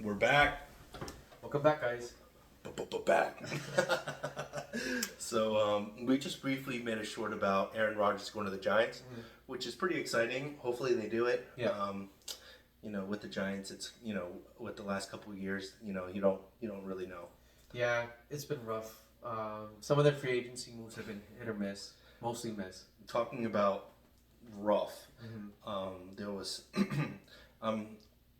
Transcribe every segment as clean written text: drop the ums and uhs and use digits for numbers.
We're back. Welcome back, guys. Back. So we just briefly made a short about Aaron Rodgers going to the Giants, which is pretty exciting. Hopefully they do it. Yeah. With the Giants, it's with the last couple of years, you don't really know. Yeah, it's been rough. Some of their free agency moves have been hit or miss, mostly miss. Talking about rough, there was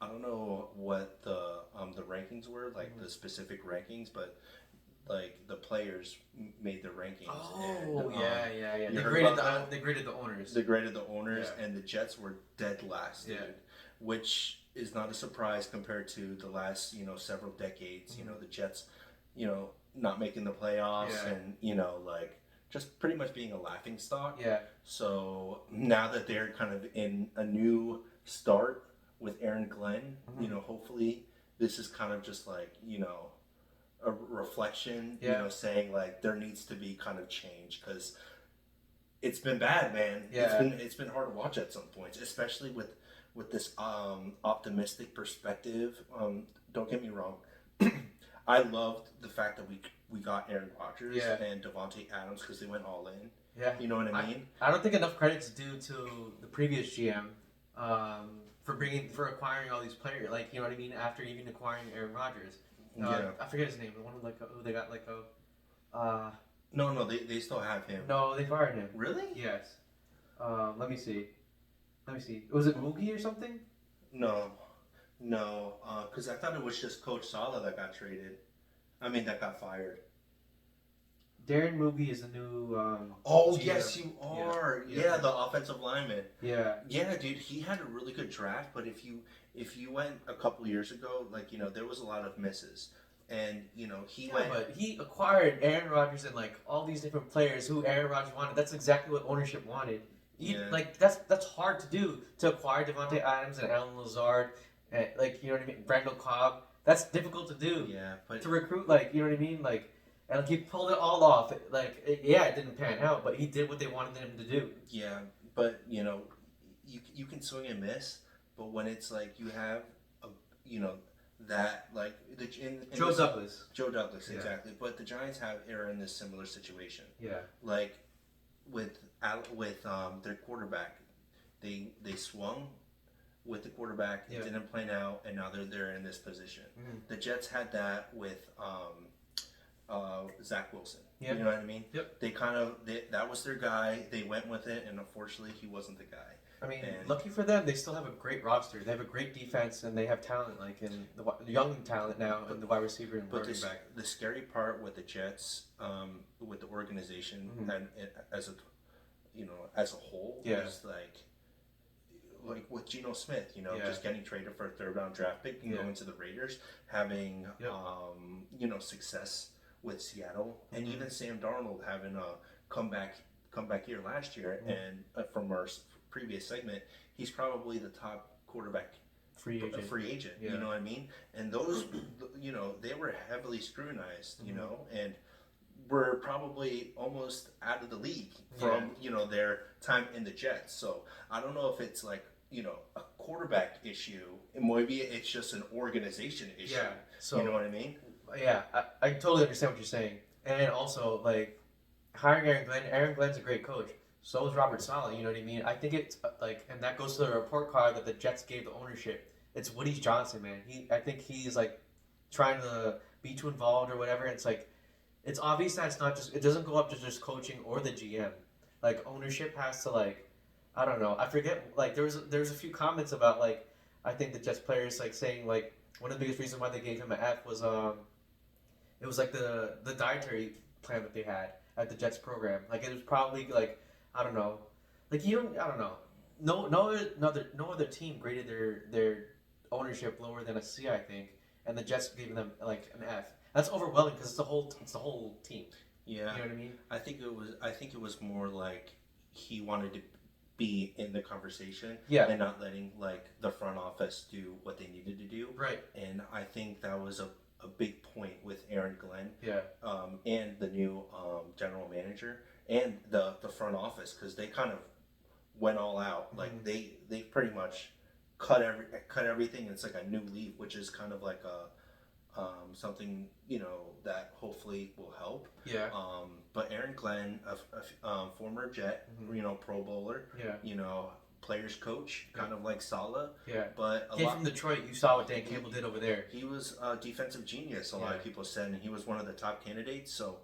I don't know what the rankings were, like the specific rankings, but like the players made the rankings. Oh, and, yeah. you They heard graded about they graded the owners. They graded the owners, Yeah. and the Jets were dead last, dude. Yeah. Which is not a surprise compared to the last several decades. The Jets, not making the playoffs, Yeah. and like just pretty much being a laughing stock. Yeah. So now that they're kind of in a new start with Aaron Glenn, hopefully this is kind of just like a reflection, Yeah. saying like there needs to be kind of change because it's been bad, man. Yeah. It's been hard to watch at some points, especially with this optimistic perspective. Don't get me wrong. I loved the fact that we got Aaron Rodgers Yeah. and Devontae Adams because they went all in. Yeah. You know what I mean? I don't think enough credit's due to the previous GM for acquiring all these players. Like, you know what I mean? After even acquiring Aaron Rodgers. Yeah. I forget his name. The one who they got No, they still have him. No, they fired him. Really? Yes. Let me see. Was it Moogie or something? No, because I thought it was just Coach Sala that got traded. That got fired. Darren Moogie is the new. Oh, GM. yes, you are. Yeah. Yeah, the offensive lineman. Yeah. Yeah, dude, he had a really good draft, but if you went a couple years ago, like there was a lot of misses, and he went. But he acquired Aaron Rodgers and like all these different players who Aaron Rodgers wanted. That's exactly what ownership wanted. Yeah. Like that's hard to do, to acquire Devontae Adams and Alan Lazard, and like, you know what I mean, Brandon Cobb. That's difficult to do. Yeah, but To recruit, like, you know what I mean, like, and he pulled it all off. Like, it didn't pan out, but he did what they wanted him to do. yeah, but you can swing and miss, but when it's like you have that like Joe Douglas. Joe Douglas, Yeah. exactly. But the Giants are in this similar situation. Yeah. Like with their quarterback, they swung with the quarterback. It Yeah. didn't plan out, and now they're in this position. Mm-hmm. The Jets had that with Zach Wilson. Yep. You know what I mean? Yep. That was their guy. They went with it, and unfortunately, he wasn't the guy. I mean, And- lucky for them, they still have a great roster. They have a great defense, and they have talent, like in the young talent now, and the wide receiver and But running back. the scary part with the Jets, with the organization and as a whole, Yeah. is like with Geno Smith, Yeah. just getting traded for a third round draft pick and Yeah. going to the Raiders, having Yep. success with Seattle, and even Sam Darnold having a comeback year last year, and from our previous segment, he's probably the top quarterback Free agent. You Yeah. know what I mean? And those, they were heavily scrutinized, and were probably almost out of the league from, their time in the Jets. So I don't know if it's like, a quarterback issue. Maybe it's just an organization issue. Yeah. So You know what I mean? yeah, I totally understand what you're saying, and also like hiring Aaron Glenn. Aaron Glenn's a great coach. So is Robert Saleh. You know what I mean? I think it's like, and that goes to the report card that the Jets gave the ownership. It's Woody Johnson, man. I think he's like trying to be too involved or whatever. It's like, it's obvious that it doesn't go up to just coaching or the GM. Like, ownership has to, like, I don't know. I forget, like, there was a few comments about, like, I think the Jets players, like, saying, like, one of the biggest reasons why they gave him an F was it was like the dietary plan that they had at the Jets program. Like, it was probably like, I don't know, like, I don't know. No other team graded their ownership lower than a C, I think, and the Jets gave them like an F. That's overwhelming because it's the whole team. Yeah. You know what I mean? I think it was more like he wanted to be in the conversation, Yeah. and not letting like the front office do what they needed to do. Right. And I think that was a big point with Aaron Glenn, Yeah. and the new general manager and the front office, because they kind of went all out. Like they pretty much cut everything. And it's like a new leaf, which is kind of like a something that hopefully will help. Yeah. But Aaron Glenn, former Jet, Pro Bowler, Yeah. Players coach, kind of like Saleh. Yeah. But Came from Detroit. You saw what Dan Campbell did over there. He was a defensive genius. A lot of people said, and he was one of the top candidates. So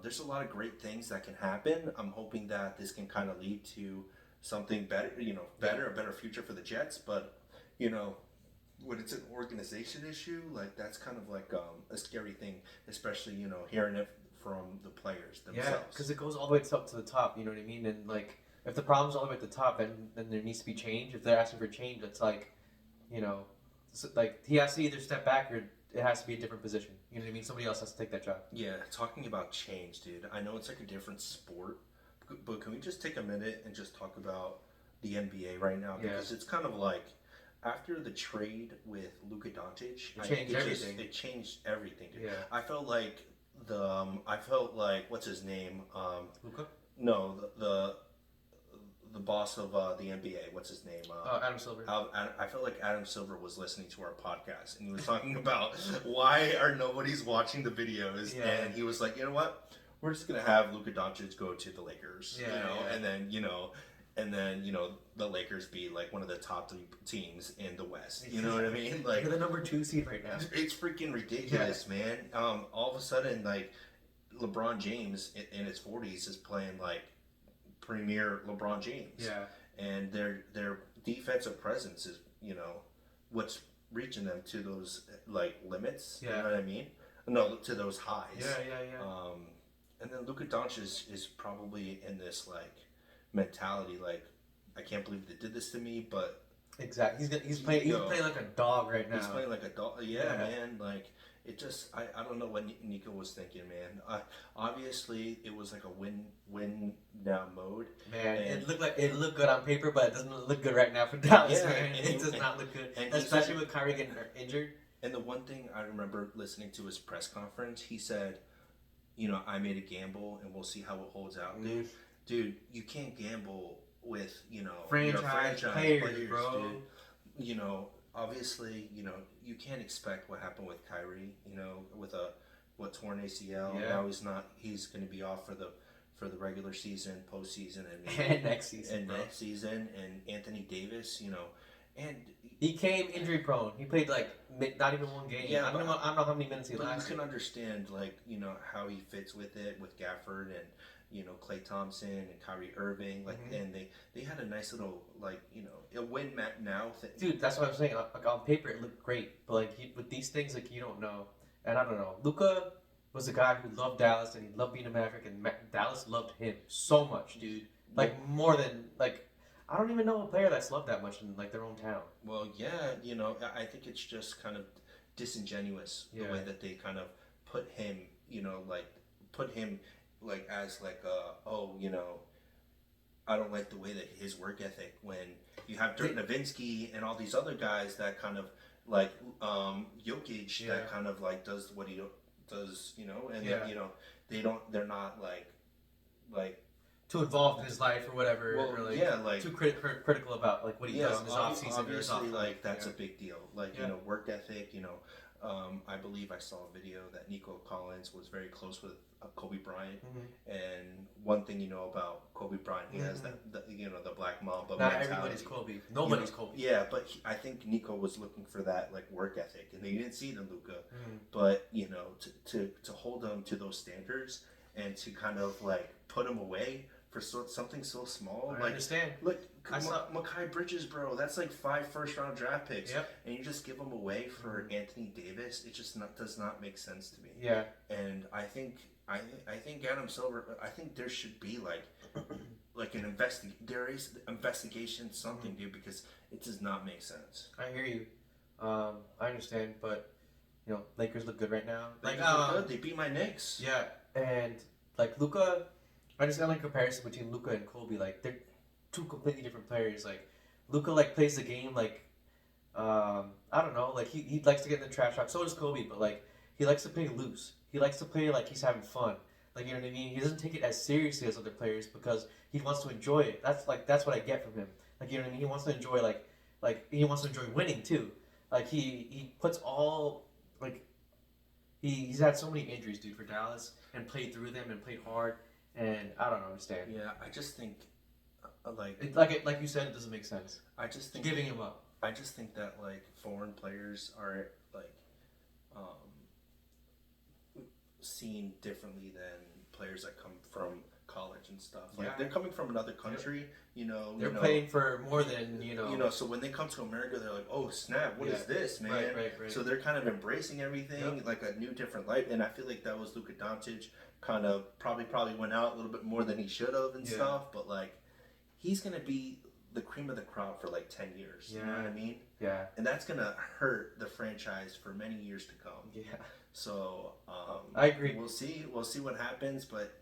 there's a lot of great things that can happen. I'm hoping that this can kind of lead to something better. A better future for the Jets. But when it's an organization issue, like that's kind of like a scary thing, especially hearing it from the players themselves. Yeah, because it goes all the way up to the top. You know what I mean? And like, if the problem's all the way at the top, then there needs to be change. If they're asking for change, it's like, like he has to either step back or it has to be a different position. You know what I mean? Somebody else has to take that job. Yeah, talking about change, dude. I know it's like a different sport, but can we just take a minute and just talk about the NBA right now? Because it's kind of like, after the trade with Luka Doncic, It changed everything, dude. Yeah. I felt like what's his name? Luka? No, the boss of the NBA. What's his name? Adam Silver. I felt like Adam Silver was listening to our podcast, and he was talking about why are nobody's watching the videos, and he was like, you know what? We're just gonna have Luka Doncic go to the Lakers, and then the Lakers be like one of the top 3 teams in the West. You know what I mean? Like, they're the number 2 seed right now. It's freaking ridiculous, man. All of a sudden, like, LeBron James in his 40s is playing like premier LeBron James. Yeah. And their defensive presence is what's reaching them to those like limits. Yeah. You know what I mean? No, to those highs. Yeah. And then Luka Doncic is probably in this like mentality, like, I can't believe they did this to me, but exactly, he's playing like a dog right now. He's playing like a dog. Yeah, man. Like, it just, I don't know what Nico was thinking, man. Obviously, it was like a win now mode. Man, it looked good on paper, but it doesn't look good right now for Dallas. Yeah, man. It does not look good, especially with Kyrie getting injured. And the one thing I remember listening to his press conference, he said, I made a gamble, and we'll see how it holds out, dude. You can't gamble with franchise players, bro. Dude. Obviously, you can't expect what happened with Kyrie. With a torn ACL. Yeah. Now he's going to be off for the regular season, postseason, and next season. And Anthony Davis, and he came injury prone. He played like not even one game. Yeah, I don't know how many minutes he lasted. You can understand how he fits with it with Gafford and Klay Thompson and Kyrie Irving, and they had a nice little a win now thing. Dude, that's what I'm saying. Like, on paper it looked great, but like with these things, like, you don't know. And I don't know. Luka was a guy who loved Dallas and he loved being a Maverick, and Dallas loved him so much, dude. Like, more than like, I don't even know a player that's loved that much in like their own town. Well, yeah, I think it's just kind of disingenuous the way that they kind of put him, as like I don't like the way that his work ethic, when you have Dirk Nowitzki and all these other guys that kind of like Jokic that kind of like does what he does, and then, they're not like too involved in his life or whatever. Well, or like too critical about like what he does in his off season. Obviously, like that's a big deal. Like work ethic. I believe I saw a video that Nico Collins was very close with Kobe Bryant, and one thing about Kobe Bryant, he has that the Black Mamba Not mentality. everybody's Kobe. Nobody's Kobe. Yeah, but I think Nico was looking for that like work ethic, and he didn't see it in Luka. But to hold him to those standards and to kind of like put him away for something so small. I understand. Look, Mikal Bridges, bro, that's like 5 first-round draft picks, and you just give them away for Anthony Davis. It just does not make sense to me. Yeah. And I think Adam Silver. I think there should be like an investigation, something, dude, because it does not make sense. I hear you. I understand, but Lakers look good right now. Lakers look good. They beat my Knicks. Yeah, and like Luka. I understand like comparison between Luka and Kobe. Like, they're 2 completely different players. Like, Luka like plays the game like I don't know. Like, he likes to get in the trash talk. So does Kobe, but like he likes to play loose. He likes to play like he's having fun. Like, you know what I mean? He doesn't take it as seriously as other players because he wants to enjoy it. That's what I get from him. Like, you know what I mean? He wants to enjoy like like he wants to enjoy winning too. Like he puts all like he's had so many injuries, dude, for Dallas and played through them and played hard. And I don't understand. Yeah, I just think like Like you said, it doesn't make sense. I just think Giving him up. I just think that like foreign players are like um, seen differently than players that come from college and stuff. Like Yeah. they're coming from another country, They're playing for more than So when they come to America, they're like, "Oh snap! What is Yeah. this, man?" Right. So they're kind of embracing everything like a new, different life. And I feel like that was Luka Doncic. Kind of probably went out a little bit more than he should have and Yeah. stuff. But like, he's gonna be the cream of the crop for like 10 years. You know what I mean? Yeah. And that's gonna hurt the franchise for many years to come. Yeah. So I agree. We'll see what happens, but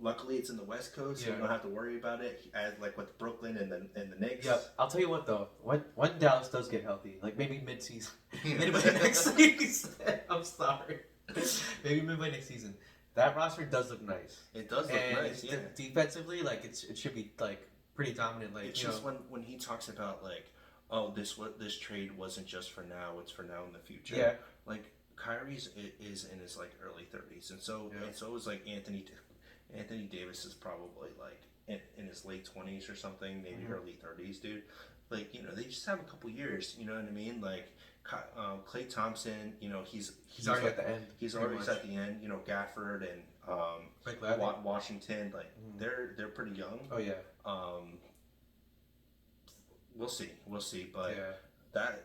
luckily it's in the West Coast, so Yeah. you don't have to worry about it. As like with Brooklyn and the Knicks. Yep. I'll tell you what though, when Dallas does get healthy, like maybe mid-season, midway next season. I'm sorry. Maybe midway next season. That roster does look nice. It does look And nice, yeah. defensively, like it should be like pretty dominant. Like It's just when he talks about like, oh, this trade wasn't just for now; it's for now in the future. Yeah. Like Kyrie's is in his like early 30s, and so is like Anthony Davis is probably like in his late 20s or something, maybe early 30s, dude. Like they just have a couple years. You know what I mean? Like Klay Thompson, he's already like, at the end. He's already at the end. Gafford and Washington, like they're pretty young. Oh yeah. We'll see, but that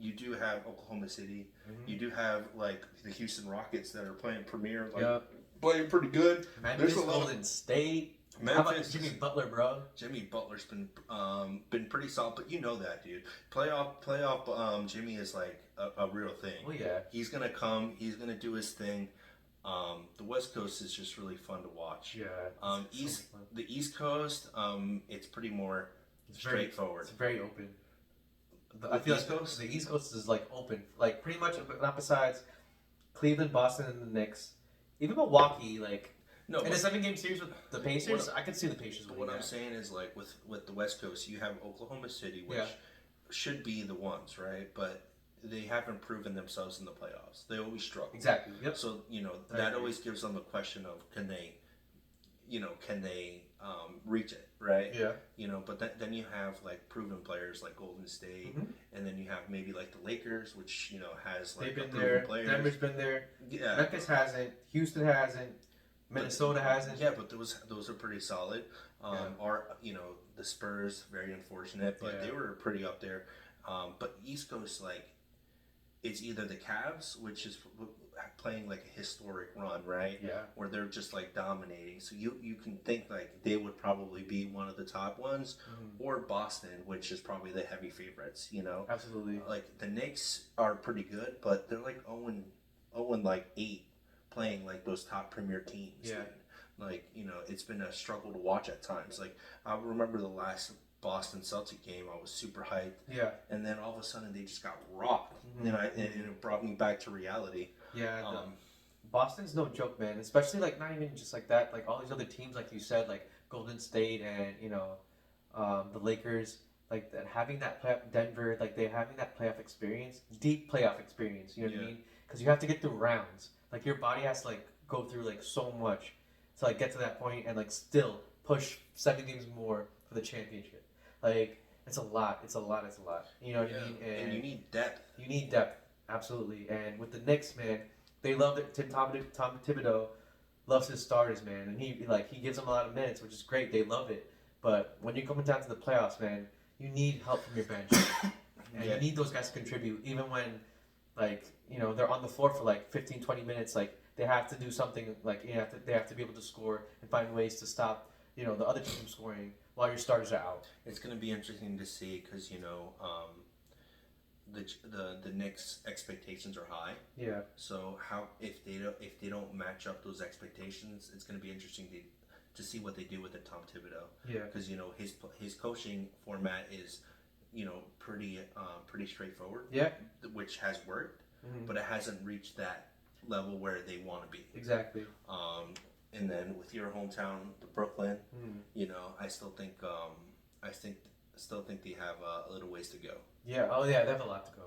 you do have Oklahoma City. You do have like the Houston Rockets that are playing premier, like playing pretty good. Memphis, Golden State. How about Jimmy Butler, bro? Jimmy Butler's been pretty solid, but you know that, dude. Playoff Jimmy is like a real thing. Oh yeah. He's gonna come. He's gonna do his thing. The West Coast is just really fun to watch. Yeah. The East Coast, it's pretty more straightforward. It's very open. I feel like the East Coast is like open, like pretty much, not besides Cleveland, Boston, and the Knicks. Even Milwaukee, like in a 7-game series with the Pacers, I could see the Pacers winning. What I'm saying is like with the West Coast, you have Oklahoma City, which should be the ones, right? But they haven't proven themselves in the playoffs. They always struggle. Exactly. Yep. So that always gives them the question of can they reach it, right? Yeah. But then you have like proven players like Golden State, and then you have maybe like the Lakers, which has like they've been there. Players. Denver's been there. Yeah. Memphis hasn't. Houston hasn't. Minnesota hasn't. Yeah, but those are pretty solid. The Spurs, very unfortunate, but they were pretty up there. But East Coast, like, it's either the Cavs, which is playing like a historic run, right? Yeah. Where they're just like dominating. So you can think like they would probably be one of the top ones, or Boston, which is probably the heavy favorites. Absolutely. Like the Knicks are pretty good, but they're like 0 like 8 playing like those top premier teams. Yeah. Dude. Like it's been a struggle to watch at times. Like I remember the last Boston Celtic game, I was super hyped. Yeah. And then all of a sudden they just got rocked, and it brought me back to reality. Yeah. Boston's no joke, man. Especially like not even just like that. Like all these other teams, like you said, like Golden State and the Lakers, like having that Denver, like they having that playoff experience, deep playoff experience. You know what I mean? Because you have to get through rounds. Like your body has to like go through like so much to like get to that point and like still push 7 games more for the championship. Like it's a lot. You know what I mean? And you need depth. You need depth, absolutely. And with the Knicks, man, they love it. Tom Thibodeau loves his starters, man, and he gives them a lot of minutes, which is great. They love it. But when you're coming down to the playoffs, man, you need help from your bench, and you need those guys to contribute, even when they're on the floor for like 15, 20 minutes. Like they have to do something. Like they have to be able to score and find ways to stop the other team from scoring while your starters are out. It's going to be interesting to see because the Knicks' expectations are high. Yeah. So if they don't match up those expectations, it's going to be interesting to see what they do with Tom Thibodeau. Yeah. Because his coaching format is pretty straightforward. Yeah. Which has worked, but it hasn't reached that level where they want to be. Exactly. And then with your hometown, Brooklyn, I still think still think they have a little ways to go. Yeah. Oh yeah, they have a lot to go.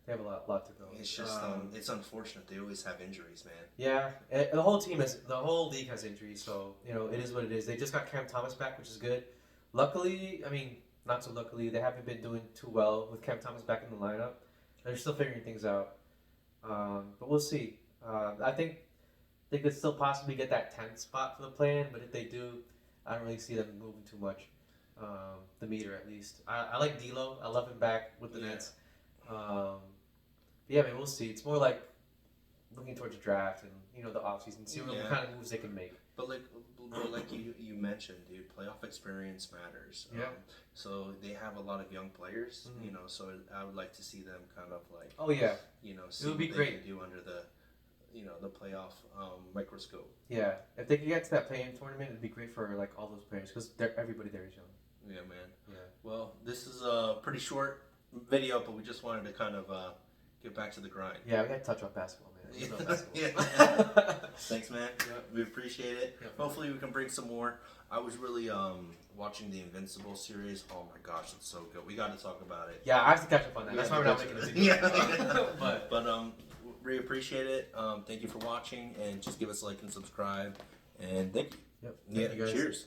They have a lot to go. It's just it's unfortunate they always have injuries, man. Yeah, the whole league has injuries, so it is what it is. They just got Cam Thomas back, which is good. Luckily, I mean, not so luckily, they haven't been doing too well with Cam Thomas back in the lineup. They're still figuring things out, but we'll see. I think they could still possibly get that 10th spot for the play-in, but if they do, I don't really see them moving too much. The meter, at least. I like D'Lo. I love him back with the Nets. Yeah, man, we'll see. It's more like looking towards the draft and the offseason, see what kind of moves they can make. But like you mentioned, dude, playoff experience matters. Yeah. So they have a lot of young players, So I would like to see them kind of like. Oh yeah. See it would be what great. they can do under the, the playoff microscope. Yeah, if they could get to that play-in tournament, it'd be great for like all those players because everybody there is young. Yeah, man. Yeah. Well, this is a pretty short video, but we just wanted to kind of get back to the grind. Yeah, we got to touch on basketball, man. Yeah. Basketball. Thanks, man. Yep. We appreciate it. Yep. Hopefully, we can bring some more. I was really watching the Invincible series. Oh my gosh, it's so good. We got to talk about it. Yeah, I have to catch up on that. That's why we're not making a video. Yeah. but we appreciate it. Thank you for watching, and just give us a like and subscribe. And thank you. Yep. Yeah. Thank you guys. Cheers.